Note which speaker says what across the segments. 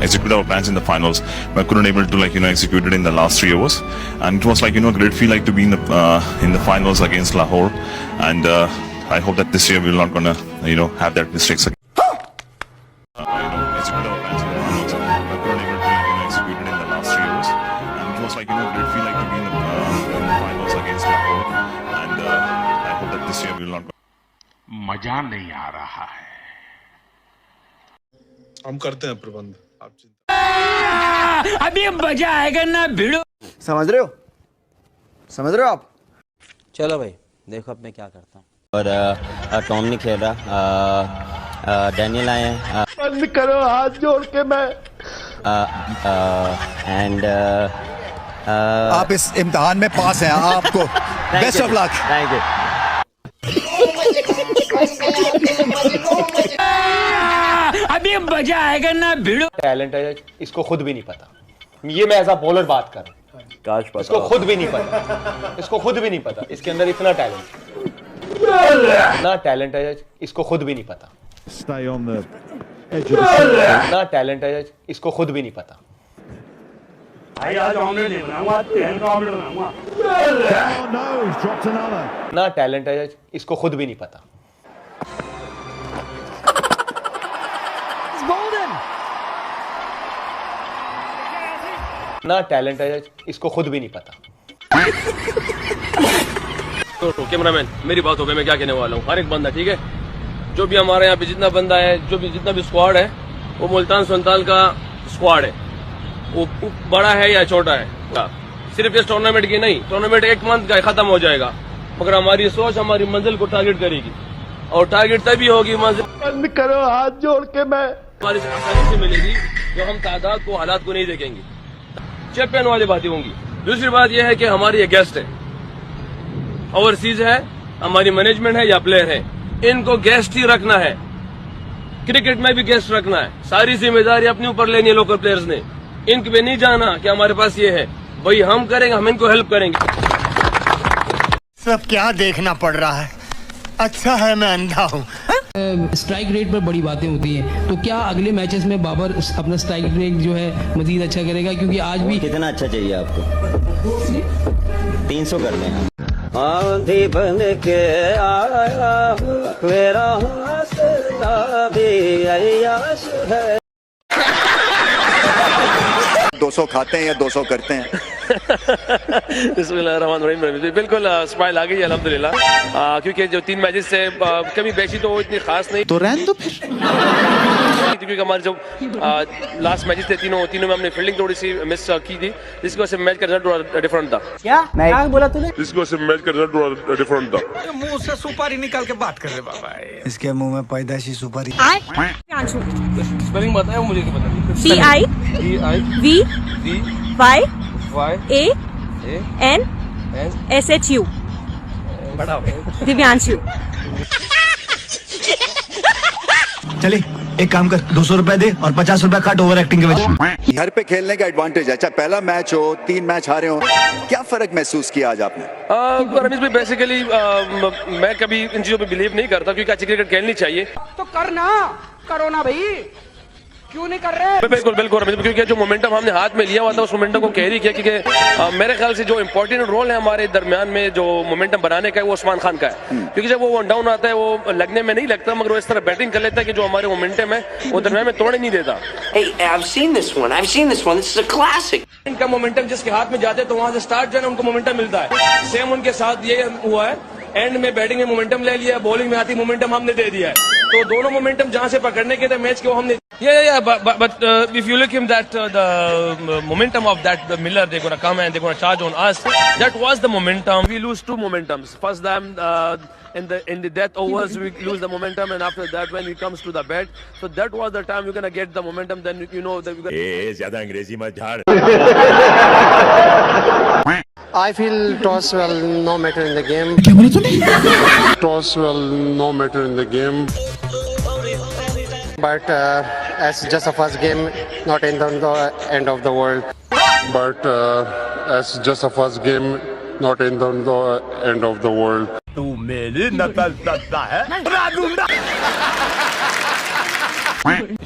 Speaker 1: execute our plans in the finals, but couldn't able to execute it in the last 3 hours. And it was a great feel to be in the finals against Lahore. And I hope that this year we're not gonna have that mistakes again. Execute our plans in the finals, but couldn't able to execute it in the last 3 hours. And it was great feel to be in the finals against Lahore. And I hope that this year we're not.
Speaker 2: मजा नहीं आ रहा है।
Speaker 3: हम करते हैं प्रबंध, आप चिंता।
Speaker 4: अभी मजा आएगा ना भिड़ो।
Speaker 5: समझ रहे हो आप?
Speaker 6: चलो भाई देखो अब मैं क्या करता हूँ। और टॉम नहीं खेल रहा, डैनियल आए हैं।
Speaker 5: बंद करो हाथ जोड़ के मैं।
Speaker 6: एंड
Speaker 5: आप इस इम्तिहान में पास हैं, आपको best of luck.
Speaker 6: Thank you.
Speaker 4: अभी मजा आएगा ना भिड़ो।
Speaker 7: टैलेंट है इसको खुद भी नहीं पता। ये मैं एज अ बॉलर बात कर रहा हूं। इसको खुद भी नहीं पता, इसके अंदर इतना टैलेंट है इसको खुद भी नहीं पता। इतना टैलेंट है इसको खुद भी नहीं पता। इतना टैलेंट है इसको खुद भी नहीं पता। इतना टैलेंट है इसको खुद भी नहीं पता।
Speaker 8: तो कैमरामैन मेरी बात हो गई, मैं क्या कहने वाला हूँ। हर एक बंदा ठीक है, जो भी हमारे यहाँ पे जितना बंदा है, जितना भी स्क्वाड है, वो मुल्तान संताल का स्क्वाड है। वो बड़ा है या छोटा है, सिर्फ इस टूर्नामेंट की नहीं, टूर्नामेंट 1 मंथ का खत्म हो जाएगा, मगर हमारी सोच हमारी मंजिल को टारगेट करेगी। और टारगेट तभी होगी मंजिल।
Speaker 5: बंद करो हाथ जोड़ के मैं।
Speaker 8: हमारी आसानी से मिलेगी जो हम तादाद को, हालात को नहीं देखेंगे। चैंपियन वाली बातें होंगी। दूसरी बात यह है कि हमारी ये गेस्ट है, ओवरसीज है, हमारी मैनेजमेंट है या प्लेयर है, इनको गेस्ट ही रखना है। क्रिकेट में भी गेस्ट रखना है। सारी जिम्मेदारी अपने ऊपर लेनी है लोकल प्लेयर्स ने। इनके पे नहीं जाना कि हमारे पास ये है, भाई हम करेंगे, हम इनको हेल्प करेंगे।
Speaker 9: सब क्या देखना पड़ रहा है, अच्छा है मैं अंधा हूँ।
Speaker 10: स्ट्राइक रेट पर बड़ी बातें होती हैं, तो क्या अगले मैचेस में बाबर अपना स्ट्राइक रेट जो है मजीद अच्छा करेगा? क्योंकि आज भी
Speaker 6: कितना अच्छा चाहिए आपको? 300 कर दें। आंधी बन के आया मेरा हौसला भी अय्याश है।
Speaker 5: 200 खाते हैं या 200 करते हैं?
Speaker 8: बिस्मिल्लाहिर्रहमानिर्रहीम। बिल्कुल स्माइल आ गई अल्हम्दुलिल्लाह, क्योंकि जो 3 मैचेस से कमी बेची तो इतनी खास नहीं,
Speaker 5: तो रहने दो फिर।
Speaker 8: क्योंकि हमारे जो लास्ट मैचेस थे तीनों में हमने फील्डिंग थोड़ी सी मिस की थी, जिसकी वजह से मैच का रिजल्ट थोड़ा डिफरेंट था।
Speaker 10: क्या बोला तूने?
Speaker 8: जिसकी वजह से मैच का रिजल्ट थोड़ा डिफरेंट था।
Speaker 3: मुंह से सुपारी निकाल के बात कर रहे बाबा।
Speaker 5: इसके मुंह में पैदाशी सुपारी।
Speaker 8: स्पेलिंग बताया मुझे, क्या पता।
Speaker 11: DIVYANSHU। दिव्यांशु।
Speaker 5: चले एक काम कर, 200 रुपए दे और 50 रुपए काट ओवर एक्टिंग के वजह। घर पे खेलने का एडवांटेज है, चाहे पहला मैच हो, 3 मैच हारे हो, क्या फर्क महसूस किया आज आपने?
Speaker 8: रमेश भाई बेसिकली मैं कभी इन चीजों पे बिलीव नहीं करता, क्योंकि अच्छी क्रिकेट खेलनी चाहिए।
Speaker 10: तो करो ना भाई, क्यों नहीं कर रहे?
Speaker 8: बिल्कुल रमेश, क्योंकि जो मोमेंटम हमने हाथ में लिया हुआ था उस मोमेंटम को कैरी किया, क्योंकि मेरे ख्याल से जो इम्पोर्टेंट रोल है हमारे दरमियान में जो मोमेंटम बनाने का है वो उस्मान खान का है। क्योंकि जब वो 1 डाउन आता है वो लगने में नहीं लगता, मगर वो इस तरह बैटिंग कर लेता है कि जो हमारे मोमेंटम है वो दरमियान में तोड़े नहीं देता। इनका मोमेंटम जिसके हाथ में जाते हैं तो वहां से स्टार्ट जो है उनको मोमेंटम मिलता है। सेम उनके साथ ये हुआ है, एंड में बैटिंग में मोमेंटम ले लिया, बॉलिंग में आती मोमेंटम हमने दे दिया है। तो दोनों मोमेंटम जहां से पकड़ने के थे मैच के वो हमने but if you look him that the momentum of that the Miller, they're gonna come and they're gonna charge on us. That was the momentum. We lose 2 momentums. First time in the death overs we lose the momentum, and after that when it comes to the bat, so that was the time we're gonna get the momentum. Then you know that we're gonna...
Speaker 1: ज़्यादा अंग्रेजी मत झाड़।
Speaker 9: I feel toss will no matter in the game. Toss will no matter in the game. But as just a first game, not in the end of the world. But as just a first game, not in the end of the world.
Speaker 1: तू मेरी नकल करता है।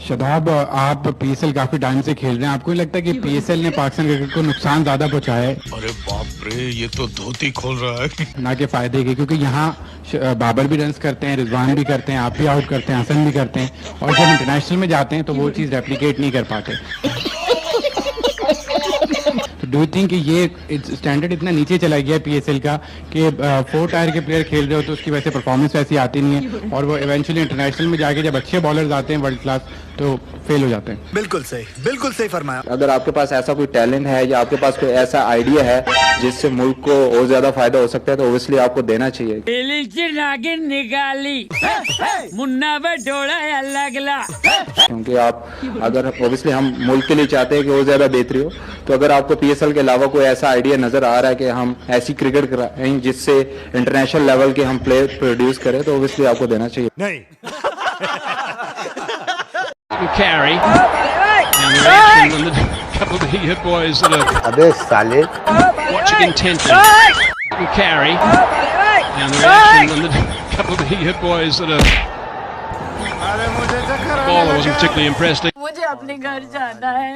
Speaker 9: शदाब, आप PSL काफी time से खेल रहे हैं, आपको नहीं लगता कि पीएसएल ने पाकिस्तान क्रिकेट को नुकसान ज्यादा पहुंचाया है?
Speaker 3: अरे बाप रे, ये तो धोती खोल रहा है।
Speaker 9: ना के फायदे के, क्योंकि यहाँ बाबर भी रन करते हैं, रिजवान भी करते हैं, आप भी आउट करते हैं, हसन भी करते हैं, और जब इंटरनेशनल में जाते हैं तो वो चीज़ रेप्लिकेट नहीं कर पाते। तो डू यू थिंक कि ये स्टैंडर्ड इतना नीचे चला गया पीएसएल का कि 4 टायर के प्लेयर खेल रहे हो तो उसकी वैसे परफॉर्मेंस वैसी आती नहीं है, और वो इवेंचुअली इंटरनेशनल में जाके जब अच्छे बॉलर्स आते हैं वर्ल्ड क्लास तो फेल हो जाते हैं?
Speaker 5: बिल्कुल सही फरमाया।
Speaker 6: अगर आपके पास ऐसा कोई टैलेंट है या आपके पास कोई ऐसा आइडिया है जिससे मुल्क को और ज्यादा फायदा हो सकता है तो ओब्वियसली आपको देना चाहिए।
Speaker 4: नागिन निकाली मुन्ना बटोड़ा लगला।
Speaker 6: क्योंकि आप अगर ओब्वियसली हम मुल्क के लिए चाहते हैं कि और ज्यादा बेहतरी हो, तो अगर आपको पीएसएल के अलावा कोई ऐसा आइडिया नजर आ रहा है कि हम ऐसी क्रिकेट कराएं जिससे इंटरनेशनल लेवल के हम प्लेयर प्रोड्यूस करें, तो ओब्वियसली आपको देना चाहिए।
Speaker 5: नहीं।
Speaker 2: Carry. And the reaction on the couple of the boys that are
Speaker 5: अबे साले।
Speaker 2: watching intently. Carry. And the reaction on the couple of the boys that are. Bowler wasn't particularly impressed.
Speaker 4: मुझे अपने घर जाना है।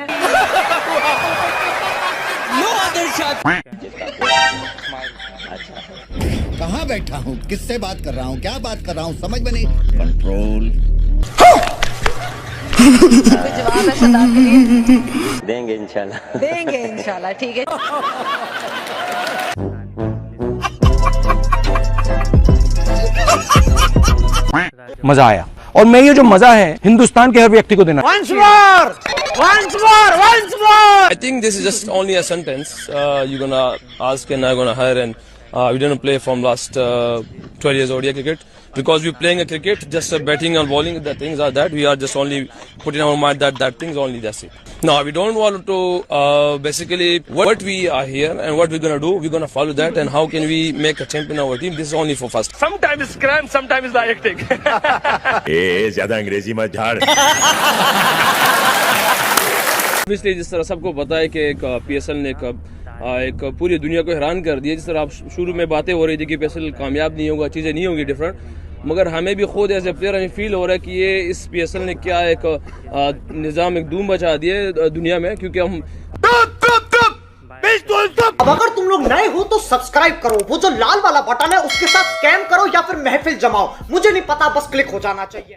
Speaker 5: कहाँ बैठा हूँ, किससे बात कर रहा हूँ, क्या बात कर रहा हूँ, समझ में नहीं। कंट्रोल।
Speaker 11: जवाब है शदाब के लिए?
Speaker 6: देंगे इंशाल्लाह,
Speaker 11: ठीक है।
Speaker 7: मजा आया, और मैं ये जो मजा है हिंदुस्तान के हर व्यक्ति को देना।
Speaker 8: I think this is just only a sentence. You're gonna ask and I'm gonna hire, and we didn't play from last 12 years ODI cricket because we're playing a cricket, just batting and bowling. The things are that we are just only putting our mind that things only, that's it. No, we don't want to basically what we are here and what we're gonna do. We're gonna follow that, and how can we make a champion our team? This is only for first. Sometimes it's cramp, sometimes it's hectic.
Speaker 3: ज्यादा अंग्रेजी मत झाड़।
Speaker 8: Obviously, जिस तरह सबको पता है कि एक पीएसएल ने एक पूरी दुनिया को हैरान कर दिया। जिस तरह आप शुरू में बातें हो रही थी कि पीएसएल कामयाब नहीं होगा, चीज़ें नहीं होंगी डिफरेंट, मगर हमें भी खुद एज ए प्लेयर हमें फील हो रहा है कि ये इस पीएसएल ने क्या एक निज़ाम एक धूम मचा दिए दुनिया में, क्योंकि हम
Speaker 12: अब अगर तुम लोग नए हो तो सब्सक्राइब करो, वो जो लाल वाला बटन है उसके साथ स्कैम करो या फिर महफिल जमाओ, मुझे नहीं पता, बस क्लिक हो जाना चाहिए।